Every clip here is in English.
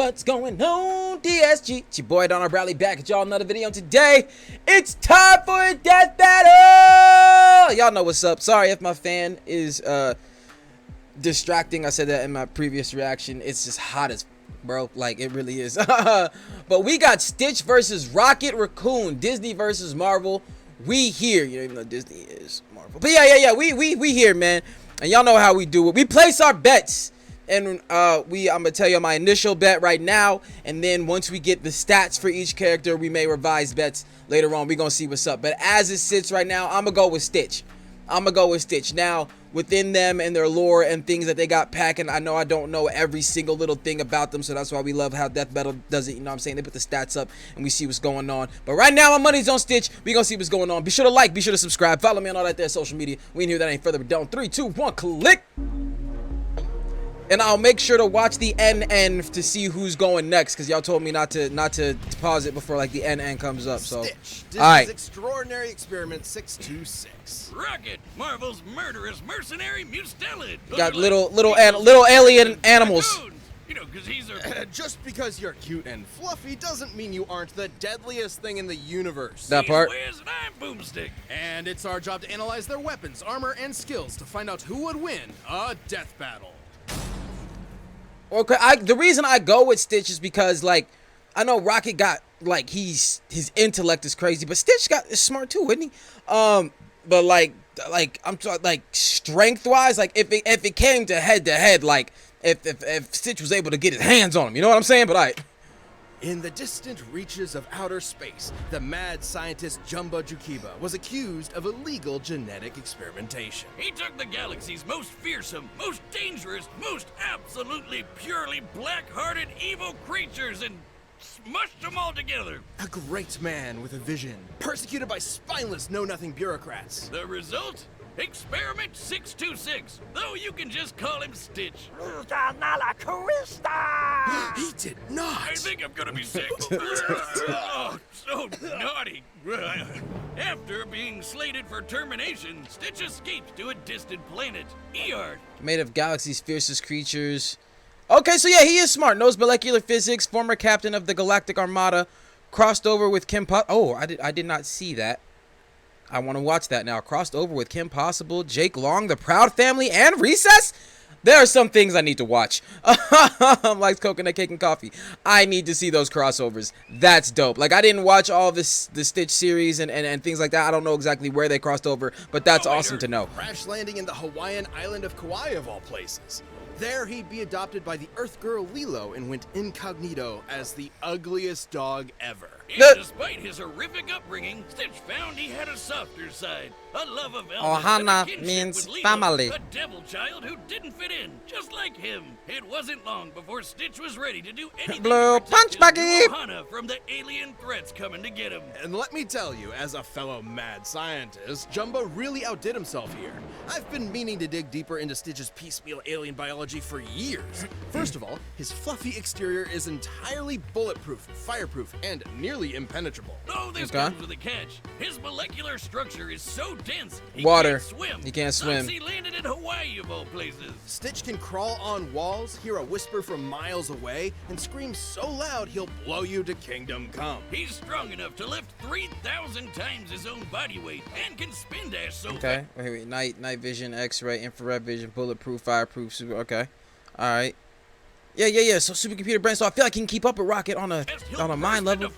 What's going on, DSG? It's your boy DarrnellBradley back at y'all another video. Today, it's time for a death battle! Y'all know what's up. Sorry if my fan is distracting. I said that in my previous reaction. It's just hot as bro, like it really is. But we got Stitch versus Rocket Raccoon, Disney versus Marvel. We here, you know, even though Disney is Marvel. But yeah, we here, man. And y'all know how we do it. We place our bets. And I'm gonna tell you my initial bet right now, and then once we get the stats for each character, we may revise bets later on. We're gonna see what's up. But as it sits right now, I'm gonna go with Stitch. Now, within them and their lore and things that they got packing, I know I don't know every single little thing about them, so that's why we love how Death Battle does it. You know what I'm saying? They put the stats up and we see what's going on. But right now, my money's on Stitch. We gonna see what's going on. Be sure to like, be sure to subscribe, follow me on all that there social media. We in here that ain't further ado. 3, 2, 1, click. And I'll make sure to watch the NN to see who's going next, because y'all told me not to pause it before like the NN comes up. So, Stitch, all right. Extraordinary Experiment 626. Rocket, Marvel's murderous mercenary mustelid. Got little alien animals. You know, because he's a... Just because you're cute and fluffy doesn't mean you aren't the deadliest thing in the universe. That part. Wiz and I'm Boomstick. And it's our job to analyze their weapons, armor, and skills to find out who would win a death battle. Okay, the reason I go with Stitch is because, like, I know Rocket got, like, his intellect is crazy, but Stitch is smart too, isn't he? But like I'm talking like strength wise, like if it came to head, like if Stitch was able to get his hands on him, you know what I'm saying? But In the distant reaches of outer space, the mad scientist Jumbo Jukiba was accused of illegal genetic experimentation. He took the galaxy's most fearsome, most dangerous, most absolutely purely black-hearted evil creatures and smushed them all together. A great man with a vision, persecuted by spineless know-nothing bureaucrats. The result? Experiment 626, though you can just call him Stitch. He did not! I think I'm gonna be sick. Oh, so naughty. After being slated for termination, Stitch escaped to a distant planet, Earth. made of galaxy's fiercest creatures. Okay, so yeah, he is smart. Knows molecular physics. Former captain of the Galactic Armada. Crossed over with Kim Oh, I did not see that. I want to watch that now. Crossed over with Kim Possible, Jake Long, the Proud Family, and Recess? There are some things I need to watch. Like coconut cake and coffee. I need to see those crossovers. That's dope. Like, I didn't watch all this the Stitch series and things like that. I don't know exactly where they crossed over, but that's awesome to know. Crash landing in the Hawaiian island of Kauai, of all places. There, he'd be adopted by the Earth girl Lilo and went incognito as the ugliest dog ever. And despite his horrific upbringing, Stitch found he had a softer side. A love of Elvis and a Ohana kinship means with Lilo, family. a devil child who didn't fit in, just like him. It wasn't long before Stitch was ready to do anything Blue to protect punch his buggy. new Ohana from the alien threats coming to get him. And let me tell you, as a fellow mad scientist, Jumbo really outdid himself here. I've been meaning to dig deeper into Stitch's piecemeal alien biology for years. First of all, his fluffy exterior is entirely bulletproof, fireproof, and nearly impenetrable. Oh, this comes with a catch. His molecular structure is so dense, he Water. can't swim. He can't swim. Thus he landed in Hawaii, of all places. Stitch can crawl on walls, hear a whisper from miles away, and scream so loud he'll blow you to kingdom come. He's strong enough to lift 3,000 times his own body weight and can spin dash so Okay. Wait. Night vision, X-ray, infrared vision, bulletproof, fireproof. Super. Okay. All right. Yeah. So supercomputer brain. So I feel like he can keep up with Rocket on a mind level.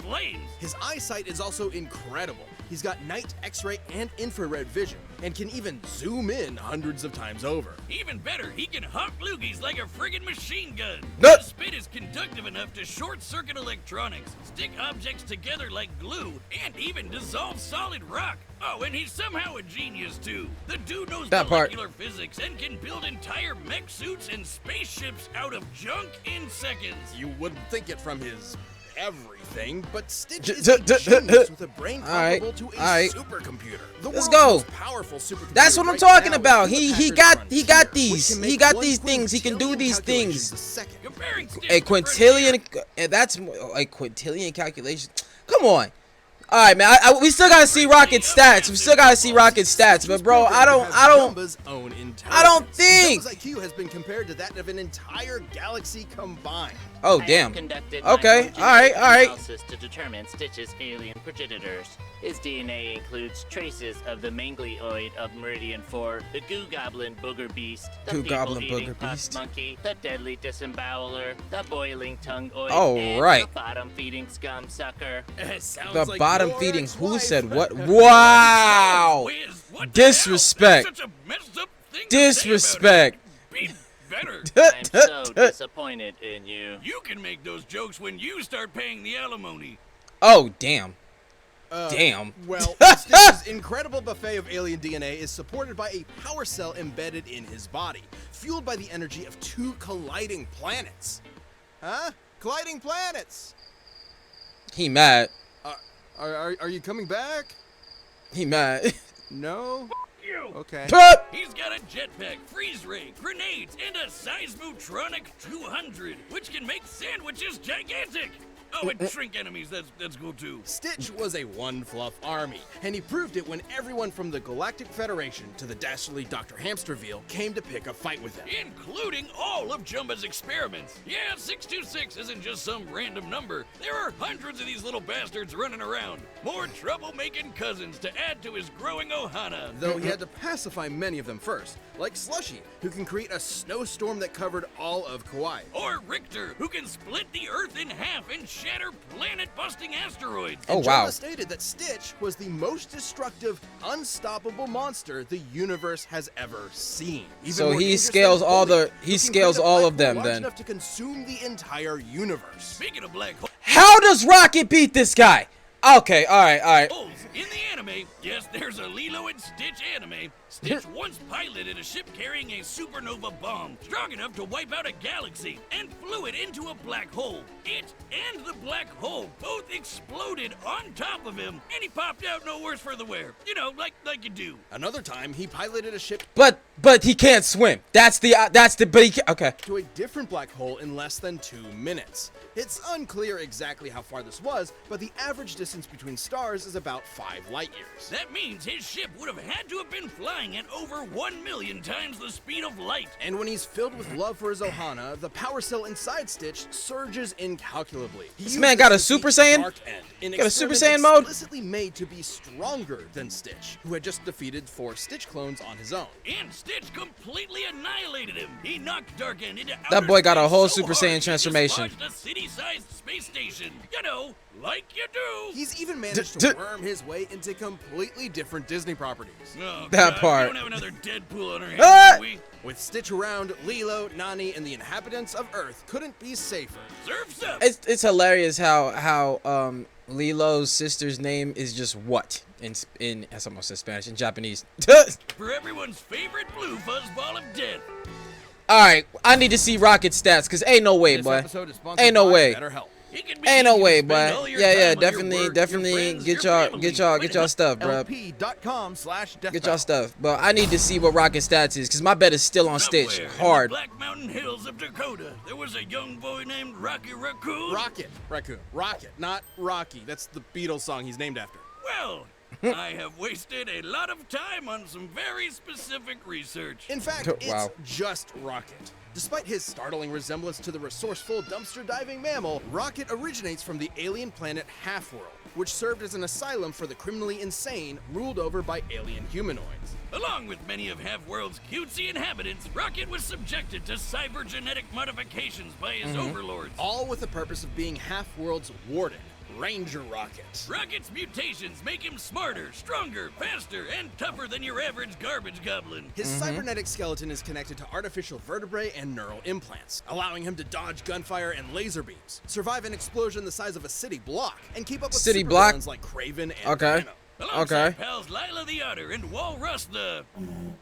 His eyesight is also incredible. He's got night, X-ray, and infrared vision, and can even zoom in hundreds of times over. Even better, he can hawk loogies like a friggin' machine gun. No. His spit is conductive enough to short-circuit electronics, stick objects together like glue, and even dissolve solid rock. Oh, and he's somehow a genius, too. The dude knows molecular physics and can build entire mech suits and spaceships out of junk in seconds. You wouldn't think it from his everything, but Stitch is a genius with a brain comparable to a supercomputer. Let's go. Powerful supercomputer. That's what I'm talking about. He got these. He got these things. He can do these things. A quintillion. That's a quintillion calculation. Come on. All right, man. We still gotta see Rocket's stats. We still gotta see Rocket's stats. But bro, I don't think IQ has been compared to that of an entire galaxy combined. Oh, I damn. have conducted Okay, my alright, alright. analysis to determine Stitch's alien progenitors. His DNA includes traces of the manglioid of Meridian 4, the Goo Goblin Booger Beast, the Goo Goblin people-eating Booger Puff Beast. Monkey, the Deadly Disemboweler, the Boiling Tongueoid, Oh, and right. the Bottom-Feeding Scum Sucker. The bottom feeding who said what? Wow! Wiz, what the Disrespect. hell? That's such a messed up thing to say about Disrespect. it. Be better. I'm so disappointed in you. You can make those jokes when you start paying the alimony. Oh, damn. Damn. Well, Stitch's incredible buffet of alien DNA is supported by a power cell embedded in his body, fueled by the energy of 2 colliding planets. Huh? Colliding planets! He mad. Are you coming back? He mad. No? You. Okay. He's got a jetpack, freeze ray, grenades, and a Seismotronic 200, which can make sandwiches gigantic. Oh, and shrink enemies, that's cool too. Stitch was a one-fluff army, and he proved it when everyone from the Galactic Federation to the dastardly Dr. Hamsterville came to pick a fight with him. Including all of Jumba's experiments. Yeah, 626 isn't just some random number. There are hundreds of these little bastards running around. More trouble-making cousins to add to his growing ohana. Though he had to pacify many of them first, like Slushy, who can create a snowstorm that covered all of Kauai. Or Richter, who can split the Earth in half and shatter planet-busting asteroids. Oh, And wow. Jumba stated that Stitch was the most destructive, unstoppable monster the universe has ever seen. Even So more he dangerous scales than all Bully, the- he who can scales create a all black of them, hole large then. enough to consume the entire universe. Speaking of black How does Rocket beat this guy? Okay, alright. holes, in the anime, yes, there's a Lilo and Stitch anime. Stitch once piloted a ship carrying a supernova bomb strong enough to wipe out a galaxy and flew it into a black hole. It and the black hole both exploded on top of him, and he popped out no worse for the wear. You know, like you do. Another time, he piloted a ship But he can't swim. But he can, okay. to a different black hole in less than 2 minutes. It's unclear exactly how far this was, but the average distance between stars is about 5 light years. That means his ship would have had to have been flying at over 1 million times the speed of light. And when he's filled with love for his ohana, the power cell inside Stitch surges incalculably. This man got a Super Saiyan? Got a Super Saiyan mode? Explicitly made to be stronger than Stitch, who had just defeated 4 Stitch clones on his own. And Stitch completely annihilated him. He knocked Darrnell into That outer boy got a space whole so Super hard Saiyan he transformation. dislodged a city-sized space station. You know, like you do. He's even managed to worm his way into completely different Disney properties. Oh, That God, part. We don't have another Deadpool on our Ah! hands, do we? With Stitch around, Lilo, Nani, and the inhabitants of Earth couldn't be safer. Surf's up. It's hilarious how Lilo's sister's name is just what in I almost said Spanish, in Japanese. For everyone's favorite blue fuzzball of death. Alright, I need to see Rocket stats, cause ain't no way, This boy. episode is sponsored Ain't no by way. BetterHelp. It can be Ain't no easy to way, spend boy. all your Yeah, time on your definitely, work, definitely your friends, get your y'all family. get y'all stuff, bruh. LP.com/death Get y'all stuff. But I need to see what Rocket stats is, cause my bet is still on Stitch. Somewhere in the Hard. Black Mountain Hills of Dakota, there was a young boy named Rocky Raccoon. Raccoon, not Rocky. That's the Beatles song he's named after. Well, I have wasted a lot of time on some very specific research. In fact, Wow. it's just Rocket. Despite his startling resemblance to the resourceful dumpster diving mammal, Rocket originates from the alien planet Half-World, which served as an asylum for the criminally insane ruled over by alien humanoids. Along with many of Half-World's cutesy inhabitants, Rocket was subjected to cybergenetic modifications by his overlords. All with the purpose of being Half-World's warden, Ranger Rocket. Rocket's mutations make him smarter, stronger, faster, and tougher than your average garbage goblin. His cybernetic skeleton is connected to artificial vertebrae and neural implants, allowing him to dodge gunfire and laser beams, survive an explosion the size of a city block, and keep up with City block? supervillains like Kraven and Okay. Dino. Alongside pals Lila the Otter and Walrus the...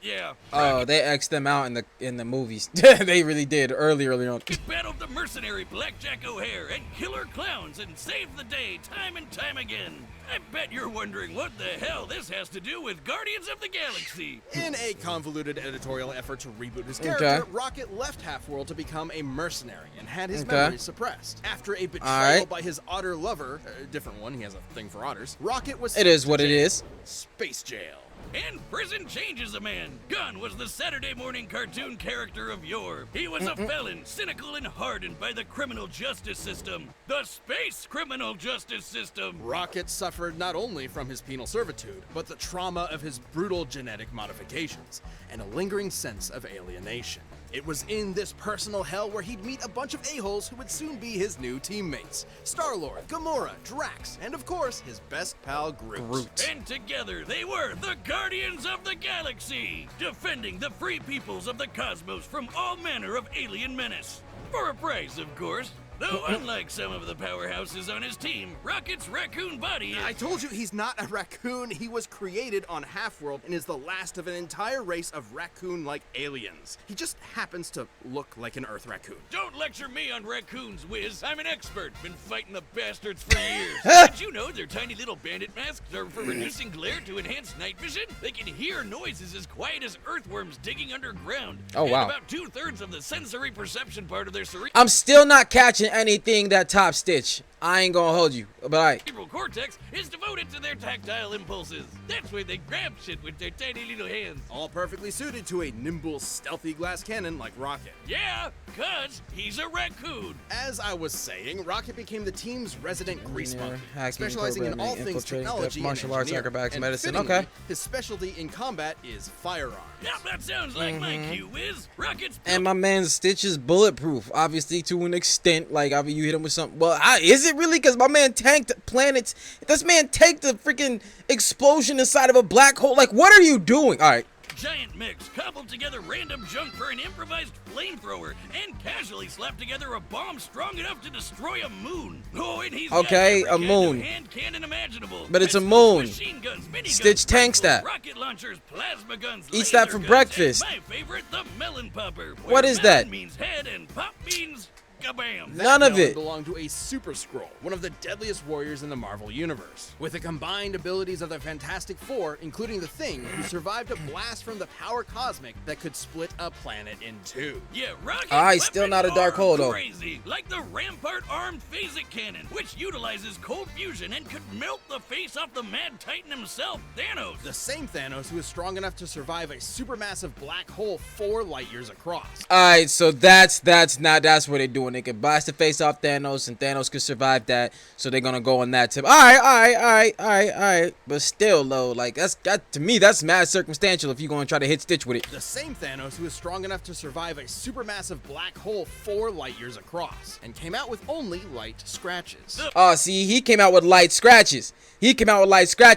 Yeah. Oh, they X'd them out in the movies. They really did early on. Rocket battled the mercenary Blackjack O'Hare and killer clowns and saved the day time and time again. I bet you're wondering what the hell this has to do with Guardians of the Galaxy. In a convoluted editorial effort to reboot his character, Okay. Rocket left Half-World to become a mercenary and had his Okay. memories suppressed. After a betrayal Alright. by his otter lover, a different one, he has a thing for otters, Rocket was It is sent what to it jail. is. Space jail. And prison changes a man. Gunn was the Saturday morning cartoon character of yore. He was a felon, cynical and hardened by the criminal justice system. The space criminal justice system. Rocket suffered not only from his penal servitude, but the trauma of his brutal genetic modifications, and a lingering sense of alienation. It was in this personal hell where he'd meet a bunch of a-holes who would soon be his new teammates. Star-Lord, Gamora, Drax, and of course, his best pal Groot. And together they were the Guardians of the Galaxy, defending the free peoples of the cosmos from all manner of alien menace. For a price, of course. Though unlike some of the powerhouses on his team, Rocket's raccoon body is... I told you he's not a raccoon. He was created on Half-World and is the last of an entire race of raccoon-like aliens. He just happens to look like an Earth raccoon. Don't lecture me on raccoons, Wiz. I'm an expert. Been fighting the bastards for years. Did you know their tiny little bandit masks are for reducing glare to enhance night vision? They can hear noises as quiet as earthworms digging underground. Oh, wow. And about 2/3 of the sensory perception part of their cerebral... I'm still not catching anything that Top Stitch. I ain't gonna hold you, but alright. cerebral cortex is devoted to their tactile impulses. That's why they grab shit with their tiny little hands. All perfectly suited to a nimble, stealthy glass cannon like Rocket. Yeah, 'cause he's a raccoon. As I was saying, Rocket became the team's resident grease monkey, hacking, specializing in all things infiltrating, technology martial and arts, engineering. acrobatics, And medicine. fittingly, Okay. his specialty in combat is firearms. Yep, that sounds like my cue, Wiz. Rocket's... And my man's Stitch is bulletproof, obviously to an extent. Like, I mean, you hit him with something. Well, is it really? Because my man tanked planets. This man tanked the freaking explosion inside of a black hole. Like, what are you doing? All right. Giant mix cobbled together random junk for an improvised flamethrower and casually slapped together a bomb strong enough to destroy a moon. Oh, and he's Okay, got every a kind of moon. hand cannon imaginable. But it's a Pistols, moon. Machine guns, miniguns, Stitch tanks rifles, that. Rocket launchers, plasma guns, Eats that laser for guns, breakfast. And my favorite, the melon popper. What where is melon that? means head and pop means kabam. None of melon it. belonged to a Super Skrull, one of the deadliest warriors in the Marvel Universe. With the combined abilities of the Fantastic Four, including the Thing, who survived a blast from the power cosmic that could split a planet in two. Yeah, Rocket Alright, still not a dark hole, though. Crazy, like the Rampart armed phasic cannon, which utilizes cold fusion and could melt the face off the Mad Titan himself, Thanos. The same Thanos who is strong enough to survive a supermassive black hole 4 light years across. Alright, so that's what they're doing. They can blast the face off Thanos, and Thanos could survive that. So they're gonna go on that tip. Alright. But still, though, like that to me, that's mad circumstantial if you're gonna try to hit Stitch with it. The same Thanos who is strong enough to survive a supermassive black hole 4 light years across, and came out with only light scratches. Oh, see, he came out with light scratches.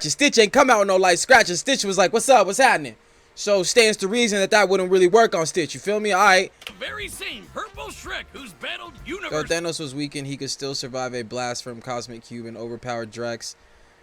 Stitch ain't come out with no light scratches. Stitch was like, "What's up? What's happening?" So stands to reason that wouldn't really work on Stitch. You feel me? All right. The very same purple Shrek who's battled Though universe. Thanos was weakened, he could still survive a blast from Cosmic Cube and overpowered Drax.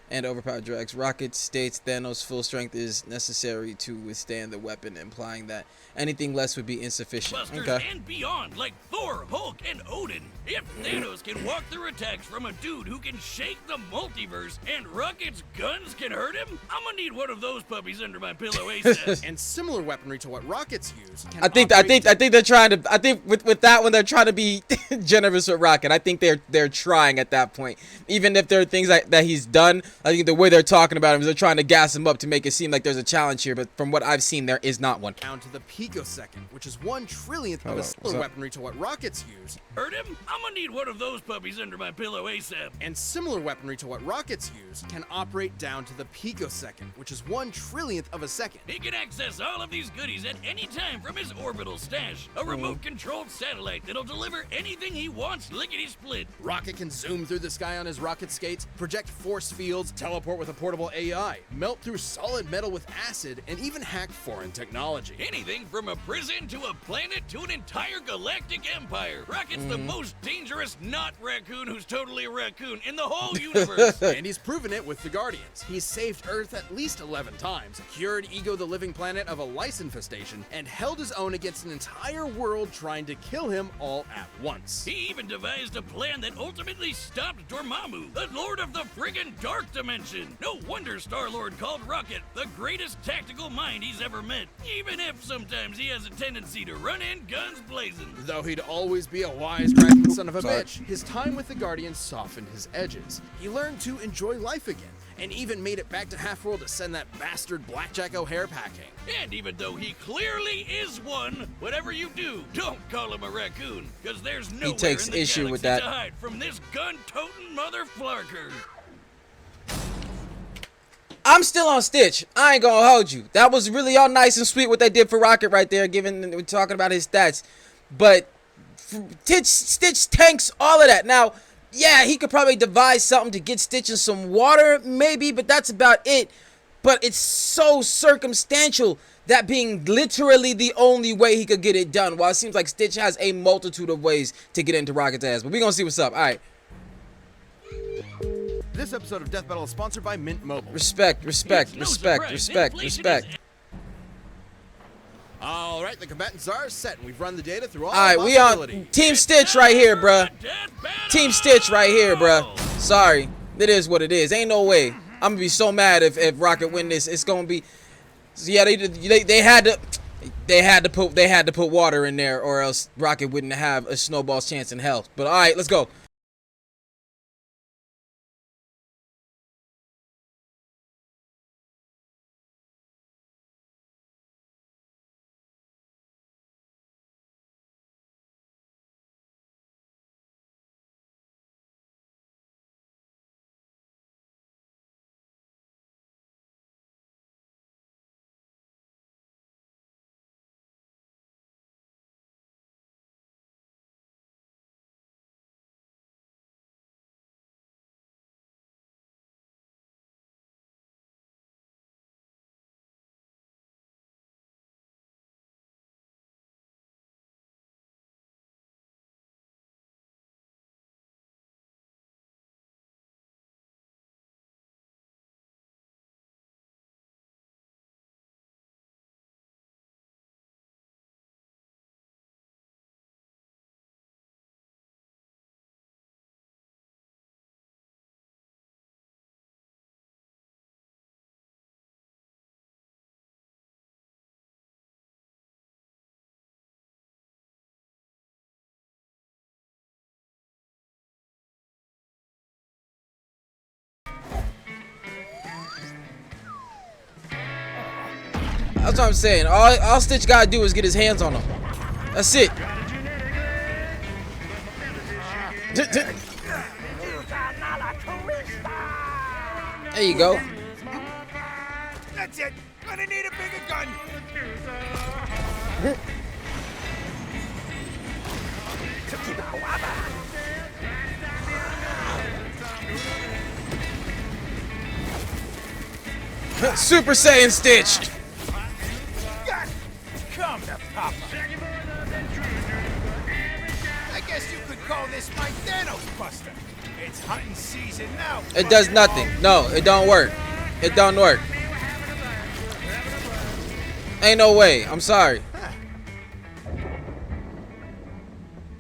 Rocket states Thanos' full strength is necessary to withstand the weapon, implying that anything less would be insufficient. Busters Okay. and beyond, like Thor, Hulk, and Odin. If Thanos can walk through attacks from a dude who can shake the multiverse, and Rocket's guns can hurt him, I'm gonna need one of those puppies under my pillow ASAP. And similar weaponry to what Rockets use. Can I think they're trying to. I think with that one they're trying to be generous with Rocket. I think they're trying at that point. Even if there are things that he's done, I think the way they're talking about him is they're trying to gas him up to make it seem like there's a challenge here. But from what I've seen, there is not one. down to the picosecond, which is 1/1,000,000th of a similar weaponry to what Rockets use. Hurt him? I'm gonna need one of those puppies under my pillow ASAP. And similar weaponry to what Rockets use can operate down to the picosecond, which is 1/1,000,000th of a second. He can access all of these goodies at any time from his orbital stash. A remote-controlled satellite that'll deliver anything he wants lickety-split. Rocket can zoom through the sky on his rocket skates, project force fields, teleport with a portable AI, melt through solid metal with acid, and even hack foreign technology. Anything from a prison to a planet to an entire galactic empire. Rocket's the most dangerous not raccoon who's totally a raccoon in the whole universe. And he's proven it with the Guardians. He's saved Earth at least 11 times, cured Ego the Living Planet of a lice infestation, and held his own against an entire world trying to kill him all at once. He even devised a plan that ultimately stopped Dormammu, the lord of the friggin' dark dimension. No wonder Star-Lord called Rocket the greatest tactical mind he's ever met, even if sometimes he has a tendency to run in guns blazing. Though he'd always be a wisecracking son of a bitch, his time with the Guardians softened his edges. He learned to enjoy life again, and even made it back to Half-World to send that bastard Blackjack O'Hare packing. And even though he clearly is one, whatever you do, don't call him a raccoon, because there's nowhere takes in the issue with galaxy that. to hide from this gun-toting motherflarker. I'm still on Stitch. I ain't gonna hold you. That was really all nice and sweet what they did for Rocket right there, we're talking about his stats. But Stitch tanks all of that. Now, yeah, he could probably devise something to get Stitch in some water, maybe, but that's about it. But it's so circumstantial, that being literally the only way he could get it done. While it seems like Stitch has a multitude of ways to get into Rocket's ass. But we're gonna see what's up. All right. This episode of Death Battle is sponsored by Mint Mobile. Respect. All right, the combatants are set, and we've run the data through all Alright, we on possibilities. Team Stitch right here, bruh. Team Stitch right here, bruh. Sorry. It is what it is. Ain't no way. I'm gonna be so mad if Rocket win this. It's gonna be... Yeah, they had to put water in there, or else Rocket wouldn't have a snowball's chance in hell. But alright, let's go. That's what I'm saying. All Stitch gotta do is get his hands on him. That's it. There you go. That's it. Gonna need a bigger gun. Super Saiyan Stitch. Yes. Come to Papa. I guess you could call this my Thanos Buster. It's hunting season now. It does nothing. No, it don't work. It don't work. Ain't no way. I'm sorry.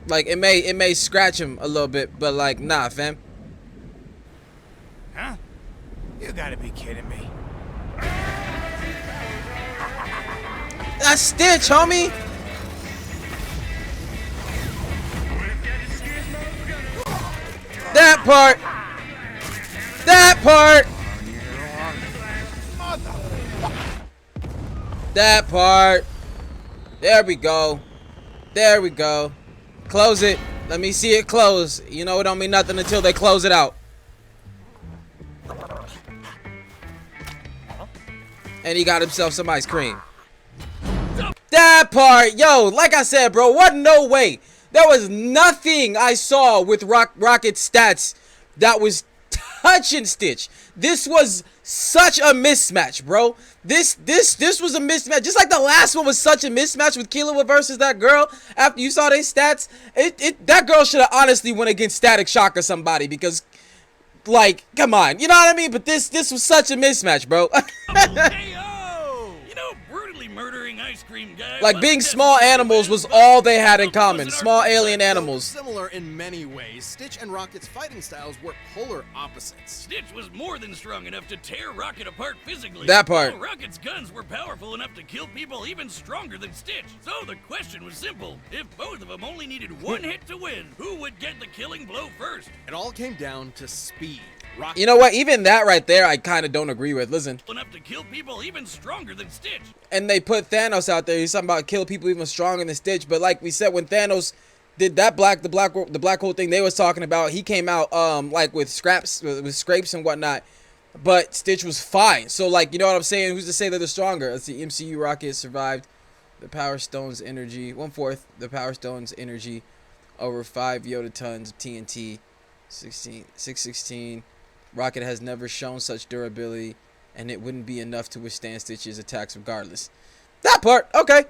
Like it may scratch him a little bit, but like nah, fam. Huh? You gotta be kidding me. That's Stitch, homie. That part. That part. That part. There we go. There we go. Close it. Let me see it close. You know it don't mean nothing until they close it out. And he got himself some ice cream. That part, yo, like I said, bro, wasn't no way. There was nothing I saw with Rocket's stats that was touching Stitch. This was such a mismatch, bro. This was a mismatch. Just like the last one was such a mismatch with Killua versus that girl. After you saw their stats, that girl should have honestly went against Static Shock or somebody because, like, come on, you know what I mean? But this was such a mismatch, bro. Murdering ice cream guy. Like being small animals was all they had in common. Small alien animals. Similar in many ways, Stitch and Rocket's fighting styles were polar opposites. Stitch was more than strong enough to tear Rocket apart physically. That part. While Rocket's guns were powerful enough to kill people even stronger than Stitch. So the question was simple. If both of them only needed one hit to win, who would get the killing blow first? It all came down to speed. Rocket. You know what? Even that right there, I kind of don't agree with. Listen. Enough to kill people even stronger than Stitch. And they put Thanos out there. He's talking about kill people even stronger than Stitch. But like we said, when Thanos did that the black hole thing they was talking about, he came out like with scraps, with scrapes and whatnot. But Stitch was fine. So like, you know what I'm saying? Who's to say that they're stronger? Let's see. MCU rocket survived the Power Stone's energy, 1/4 the Power Stone's energy over 5 Yoda tons of TNT. 616. Rocket has never shown such durability, and it wouldn't be enough to withstand Stitch's attacks regardless. That part, okay.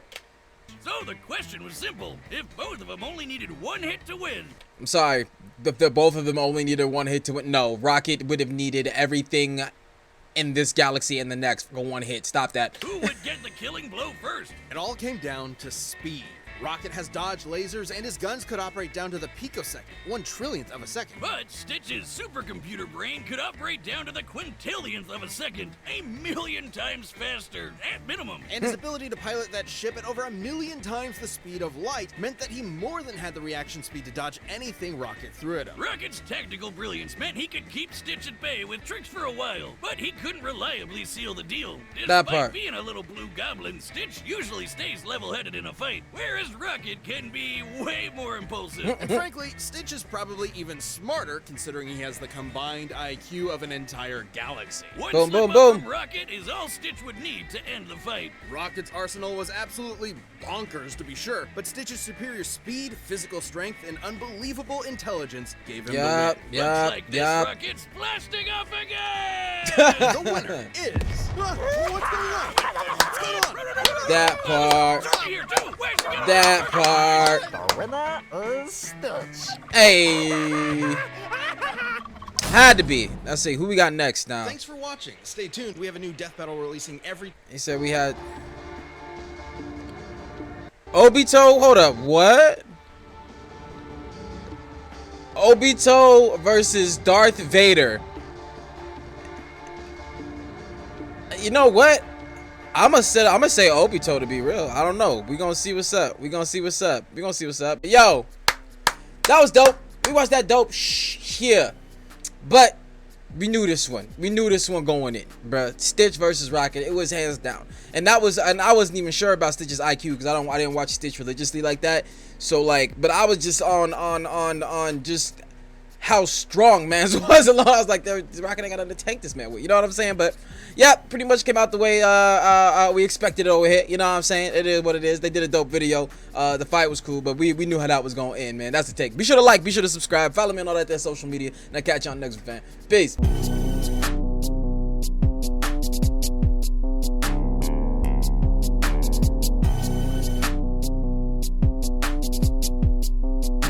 So the question was simple. If both of them only needed one hit to win. I'm sorry, the both of them only needed one hit to win. No, Rocket would have needed everything in this galaxy and the next for one hit. Stop that. Who would get the killing blow first? It all came down to speed. Rocket has dodged lasers, and his guns could operate down to the picosecond, 1/trillionth of a second. But Stitch's supercomputer brain could operate down to the quintillionth of a second, 1,000,000 times faster, at minimum. And his ability to pilot that ship at over 1,000,000 times the speed of light meant that he more than had the reaction speed to dodge anything Rocket threw at him. Rocket's tactical brilliance meant he could keep Stitch at bay with tricks for a while, but he couldn't reliably seal the deal. That Despite part. being a little blue goblin, Stitch usually stays level-headed in a fight, whereas Rocket can be way more impulsive. And frankly, Stitch is probably even smarter considering he has the combined IQ of an entire galaxy. One Boom, slip boom, up boom. from Rocket is all Stitch would need to end the fight. Rocket's arsenal was absolutely bonkers to be sure, but Stitch's superior speed, physical strength, and unbelievable intelligence gave him Yup, the win. Looks like this yup. Rocket's blasting off again! The winner is... What's going on? What's going on? That part. Charlie here too. Where's he going? That part. The winner is Stitch. Hey. Had to be. Let's see. Who we got next now? Thanks for watching. Stay tuned. We have a new death battle releasing every... He said we had Obito. Hold up. What? Obito versus Darth Vader. You know what? I'm gonna say Obito to be real. I don't know. We gonna see what's up. We gonna see what's up. Yo, that was dope. We watched that dope here, but we knew this one. We knew this one going in, bruh. Stitch versus Rocket. It was hands down, and I wasn't even sure about Stitch's IQ because I didn't watch Stitch religiously like that. So like, but I was just on just how strong man's was alone. I was like, Rocket ain't got nothing to tank this man with. You know what I'm saying? But yeah, pretty much came out the way we expected it over here. You know what I'm saying? It is what it is. They did a dope video. The fight was cool, but we knew how that was going to end, man. That's the take. Be sure to like, be sure to subscribe, follow me on all that social media, and I'll catch y'all next one, fam. Peace.